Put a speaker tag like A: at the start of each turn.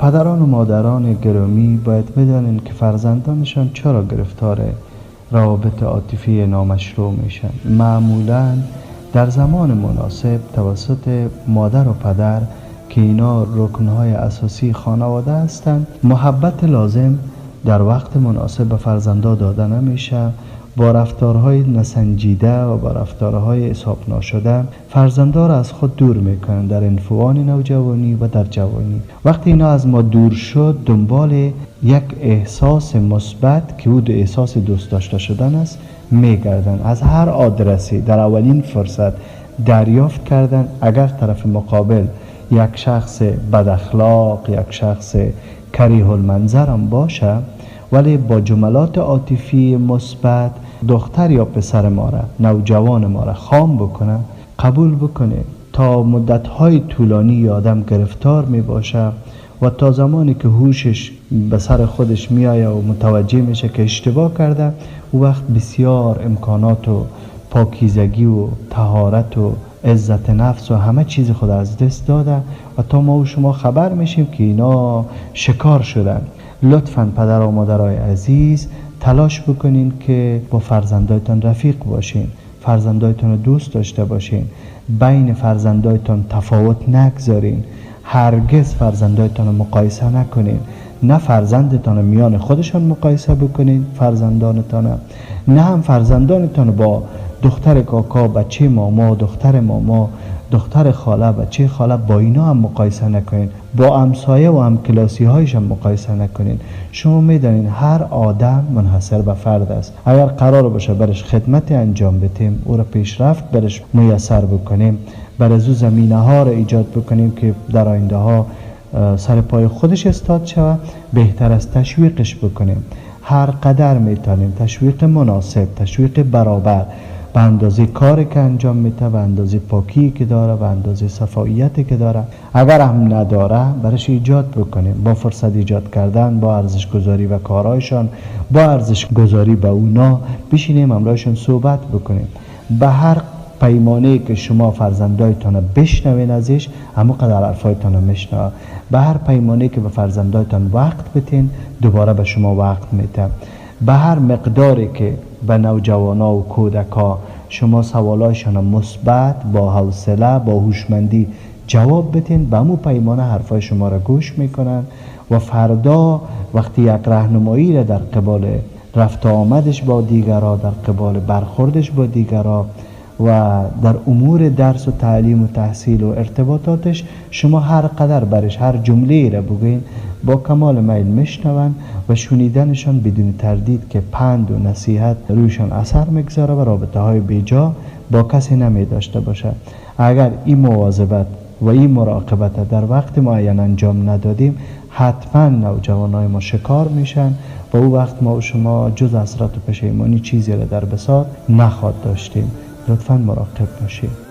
A: پدران و مادران گرامی باید بدانن که فرزندانشان چرا گرفتار روابط عاطفی نامشروع میشن. معمولاً در زمان مناسب توسط مادر و پدر که اینا رکنهای اساسی خانواده هستند، محبت لازم در وقت مناسب به فرزندا داده نمیشه. با رفتارهای نسنجیده و با رفتارهای حساب ناشده فرزندا را از خود دور میکنن در انفوان نوجوانی و در جوانی. وقتی اینا از ما دور شد، دنبال یک احساس مثبت که او احساس دوست داشته شدن است میگردن. از هر آدرسی در اولین فرصت دریافت کردن اگر طرف مقابل یک شخص بد اخلاق، یک شخص کریه المنظر هم باشه، ولی با جملات عاطفی مثبت دختر یا پسر ما را، نوجوان ما را خام بکنه، قبول بکنه، تا مدت‌های طولانی آدم گرفتار می باشه و تا زمانی که هوشش به سر خودش میآید و متوجه میشه که اشتباه کرده، او وقت بسیار امکانات و پاکیزگی و طهارت و عزت نفس و همه چیز خود از دست داده و تا ما و شما خبر میشیم که اینا شکار شدن. لطفاً پدر و مادرای عزیز تلاش بکنین که با فرزندایتان رفیق باشین، فرزندایتان رو دوست داشته باشین، بین فرزندایتان تفاوت نگذارین، هرگز فرزندایتان رو مقایسه نکنین. نه فرزندتان رو میان خودشان مقایسه بکنین فرزندانتان، نه هم فرزندانتان با دختر کاکا، بچه ماما، دختر ماما، دختر خاله، بچه خاله، با اینا هم مقایسه نکنین، با همسایه و همکلاسی هایش هم مقایسه نکنین. شما میدانین هر آدم منحصر به فرد است. اگر قرار باشه برش خدمت انجام بدیم، او را پیشرفت برش میسر بکنیم، بر از او زمینه ها را ایجاد بکنیم که در آینده ها سر پای خودش استاد شود، بهتر از تشویقش بکنیم. هر قدر میتونیم تشویق مناسب، تشویق برابر، به اندازه کاری که انجام میده، به اندازه پاکی که داره، به اندازه صفاییتی که داره، اگر هم نداره برش ایجاد بکنیم. با فرصت ایجاد کردن، با ارزش گذاری و کارهایشان، با ارزش گذاری به اونا بشینیم همراهشون صحبت بکنیم. به هر پیمانه که شما فرزندایتان بشنوین ازش، همون قدر حرفایتان میشنوه. به هر پیمانه که به فرزندایتان وقت بتین، دوباره به شما وقت میده. به هر مقداری که به نوجوانا و کودکا شما سوالایشان مثبت، با حوصله، با هوشمندی جواب بتین، به همون پیمانه حرفای شما را گوش میکنن و فردا وقتی یک راهنمایی را در قبال رفت آمدش با دیگرها، در قبال برخوردش با دیگرها و در امور درس و تعلیم و تحصیل و ارتباطاتش شما هر قدر برش هر جمله را بگوین، با کمال میل میشنون و شنیدنشان بدون تردید که پند و نصیحت رویشان اثر میگذاره و رابطه های بیجا با کسی نمی داشته باشه. اگر این مواظبت و این مراقبت در وقت معین انجام ندادیم، حتما نوجوانای ما شکار میشن و او وقت ما و شما جز حسرت و پشیمانی چیزی را در بساط نخواد داشتیم. لطفاً مراقب باشید.